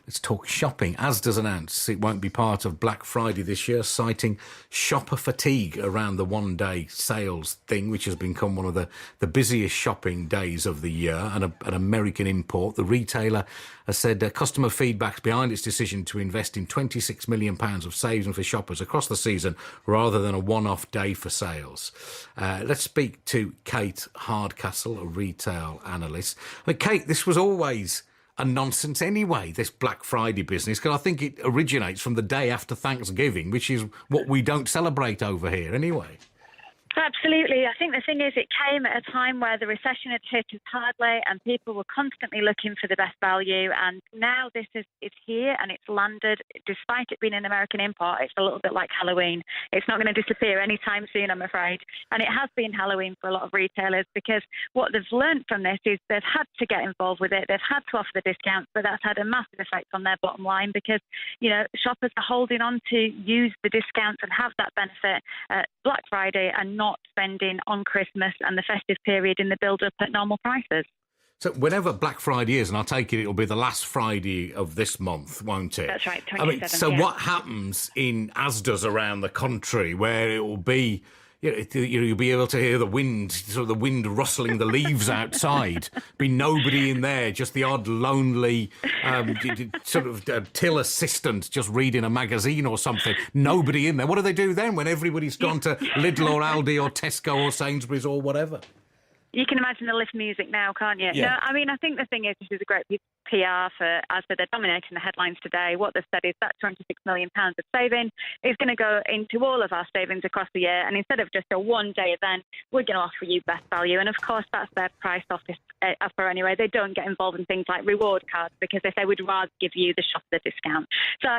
Let's talk shopping. ASDA's announced it won't be part of Black Friday this year, citing shopper fatigue around the one-day sales thing, which has become one of the busiest shopping days of the year, and an American import. The retailer has said customer feedback's behind its decision to invest in £26 million of savings for shoppers across the season rather than a one-off day for sales. Let's speak to Kate Hardcastle, a retail analyst. I mean, Kate, this was always a nonsense anyway, this Black Friday business, because I think it originates from the day after Thanksgiving, which is what we don't celebrate over here anyway. Absolutely. I think the thing is, it came at a time where the recession had hit us hardly and people were constantly looking for the best value. And now it's here and it's landed. Despite it being an American import, it's a little bit like Halloween. It's not going to disappear anytime soon, I'm afraid. And it has been Halloween for a lot of retailers, because what they've learned from this is they've had to get involved with it. They've had to offer the discounts, but that's had a massive effect on their bottom line, because, shoppers are holding on to use the discounts and have that benefit at Black Friday and not spending on Christmas and the festive period in the build-up at normal prices. So whenever Black Friday is, and I take it'll be the last Friday of this month, won't it? That's right, 27th. So what happens in ASDAs around the country where it will be, you'll be able to hear the wind rustling the leaves outside, be nobody in there, just the odd lonely till assistant just reading a magazine or something, nobody in there. What do they do then when everybody's gone to Lidl or Aldi or Tesco or Sainsbury's or whatever? You can imagine the lift music now, can't you? Yeah. No, I mean, I think the thing is, this is a great piece of PR for ASDA. They're dominating the headlines today. What they've said is that £26 million of saving is going to go into all of our savings across the year. And instead of just a one-day event, we're going to offer you best value. And of course, that's their price offer anyway. They don't get involved in things like reward cards, because they say we'd rather give you the shopper the discount. So,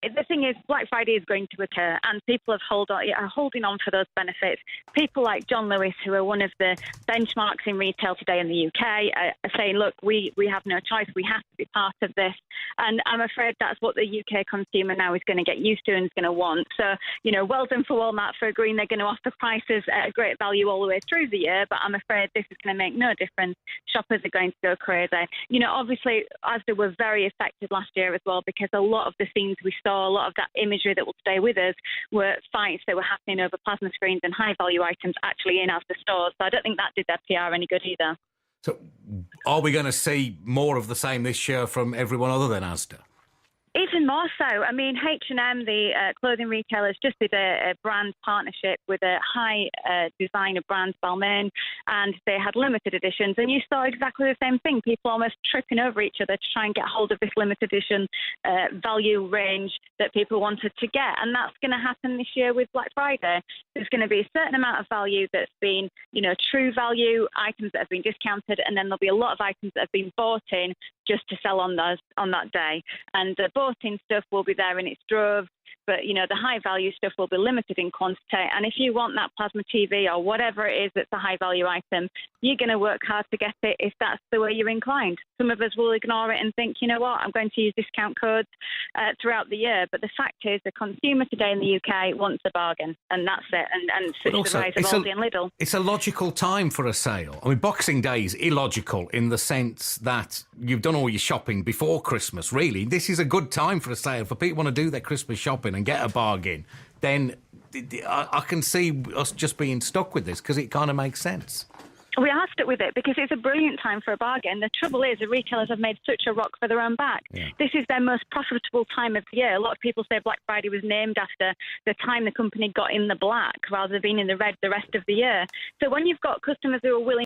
the thing is, Black Friday is going to occur and people are holding on for those benefits. People like John Lewis, who are one of the benchmarks in retail today in the UK, are saying, look, we have no choice. We have to be part of this. And I'm afraid that's what the UK consumer now is going to get used to and is going to want. So, well done for Walmart for agreeing they're going to offer prices at a great value all the way through the year. But I'm afraid this is going to make no difference. Shoppers are going to go crazy. Obviously, ASDA were very affected last year as well, because a lot of the scenes we saw, a lot of that imagery that will stay with us, were fights that were happening over plasma screens and high-value items actually in ASDA stores. So I don't think that did their PR any good either. So are we going to see more of the same this year from everyone other than ASDA? Even more so. I mean, H&M, the clothing retailers, just did a brand partnership with a high designer brand, Balmain, and they had limited editions. And you saw exactly the same thing, people almost tripping over each other to try and get hold of this limited edition value range that people wanted to get. And that's going to happen this year with Black Friday. There's going to be a certain amount of value that's been, true value items that have been discounted, and then there'll be a lot of items that have been bought in just to sell on that day. And the bought-in stuff will be there in its droves, but, the high-value stuff will be limited in quantity. And if you want that plasma TV or whatever it is that's a high-value item, you're going to work hard to get it if that's the way you're inclined. Some of us will ignore it and think, you know what, I'm going to use discount codes throughout the year. But the fact is, the consumer today in the UK wants a bargain, and that's it. And such the rise of Aldi and Lidl. It's a logical time for a sale. I mean, Boxing Day is illogical in the sense that you've done all your shopping before Christmas, really. This is a good time for a sale. For people who want to do their Christmas shopping and get a bargain, then I can see us just being stuck with this, because it kind of makes sense. We are stuck with it because it's a brilliant time for a bargain. The trouble is, the retailers have made such a rock for their own back. Yeah. This is their most profitable time of the year. A lot of people say Black Friday was named after the time the company got in the black rather than being in the red the rest of the year. So when you've got customers who are willing